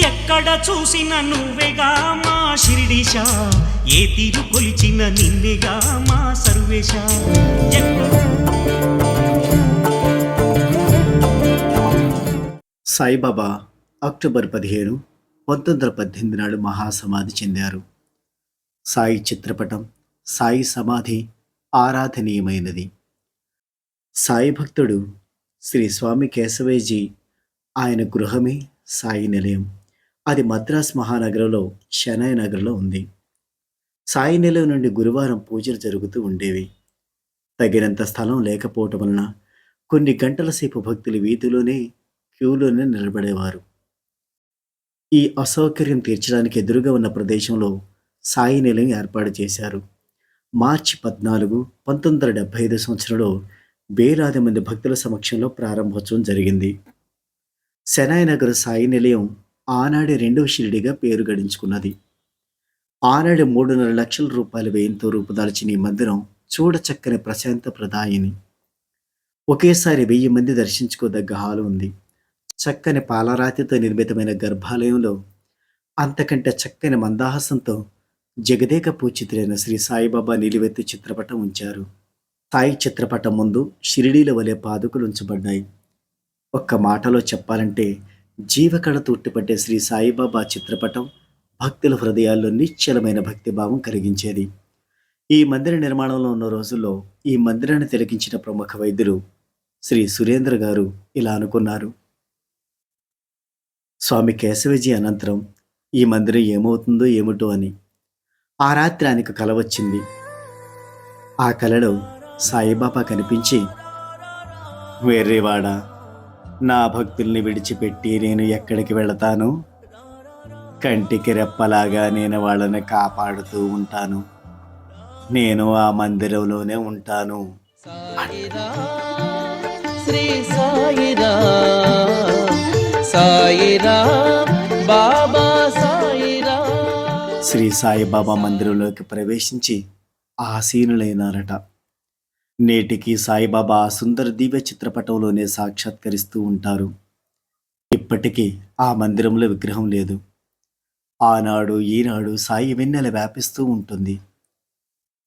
ఎక్కడ చూసిన నువ్వేగా మా శిరిడీశ, ఏ తీరు కొలిచిన నిన్నేగా మా సర్వేశ. సాయిబాబా అక్టోబర్ 17, 1918 నాడు మహాసమాధి చెందారు. సాయి చిత్రపటం, సాయి సమాధి ఆరాధనీయమైనది. సాయి భక్తుడు శ్రీ స్వామి కేశవయ్యజీ, ఆయన గృహమే సాయి నిలయం. అది మద్రాస్ మహానగరంలో షెనై నగర్లో ఉంది. సాయి నిలయం నుండి గురువారం పూజలు జరుగుతూ ఉండేవి. తగినంత స్థలం లేకపోవటం వలన కొన్ని గంటల సేపు భక్తులు వీధిలోనే క్యూలోనే నిలబడేవారు. ఈ అసౌకర్యం తీర్చడానికి ఎదురుగా ఉన్న ప్రదేశంలో సాయి నిలయం ఏర్పాటు చేశారు. మార్చి 14, 1975 సంవత్సరంలో వేలాది మంది భక్తుల సమక్షంలో ప్రారంభోత్సవం జరిగింది. షెనై నగర్ సాయి నిలయం ఆనాడే రెండవ షిరిడిగా పేరు గడించుకున్నది. ఆనాడు 3.5 లక్షల రూపాయల వ్యయంతో రూపుదాల్చిన ఈ మందిరం చూడచక్కని ప్రశాంత ప్రదాయిని. ఒకేసారి 1000 మంది దర్శించుకోదగ్గ హాలు ఉంది. చక్కని పాలరాతితో నిర్మితమైన గర్భాలయంలో అంతకంటే చక్కని మందహాసంతో జగదేక పూజితులైన శ్రీ సాయిబాబా నిలువెత్తు చిత్రపటం ఉంచారు. సాయి చిత్రపటం ముందు షిరిడీల వలె పాదుకలు ఉంచబడ్డాయి. ఒక్క మాటలో చెప్పాలంటే జీవకళతో ఉట్టిపట్టే శ్రీ సాయిబాబా చిత్రపటం భక్తుల హృదయాల్లో నిశ్చలమైన భక్తిభావం కలిగించేది. ఈ మందిర నిర్మాణంలో ఉన్న రోజుల్లో ఈ మందిరాన్ని తిలకించిన ప్రముఖ వైద్యులు శ్రీ సురేంద్ర గారు ఇలా అనుకున్నారు: స్వామి కేశవజీ అనంతరం ఈ మందిరం ఏమవుతుందో ఏమిటో అని. ఆ రాత్రి ఆయనకు కల వచ్చింది. ఆ కలలో సాయిబాబా కనిపించి, వేర్రేవాడా, నా భక్తుల్ని విడిచిపెట్టి నేను ఎక్కడికి వెళతాను? కంటికి రెప్పలాగా నేను వాళ్ళని కాపాడుతూ ఉంటాను. నేను ఆ మందిరంలోనే ఉంటాను. శ్రీ సాయిరాం బాబా సాయిరాం. శ్రీ సాయిబాబా మందిరంలోకి ప్రవేశించి ఆసీనులైనారట. నేటికి సాయిబాబా సుందర దివ్య చిత్రపటంలోనే సాక్షాత్కరిస్తూ ఉంటారు. ఇప్పటికీ ఆ మందిరంలో విగ్రహం లేదు. ఆనాడు ఈనాడు సాయి వెన్నెల వ్యాపిస్తూ ఉంటుంది.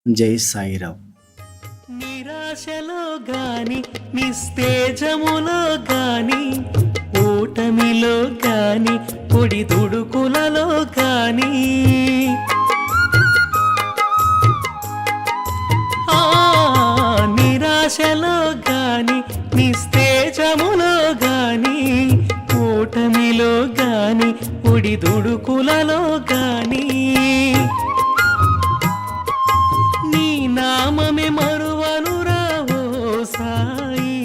జై సాయిరాం. నిరాశలో గాని, నిస్తేజములో గాని, ఓటమిలో గాని, పొడి దుడుకులలో గాని, నిరాశలో గాని, నిస్తేజములో గాని, ఓటమిలో గాని, పొడి దుడుకులలో గాని, నీ నామమే మరువనురా ఓ సాయి,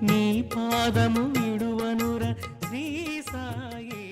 నీ పాదము విడువనురా శ్రీ సాయి.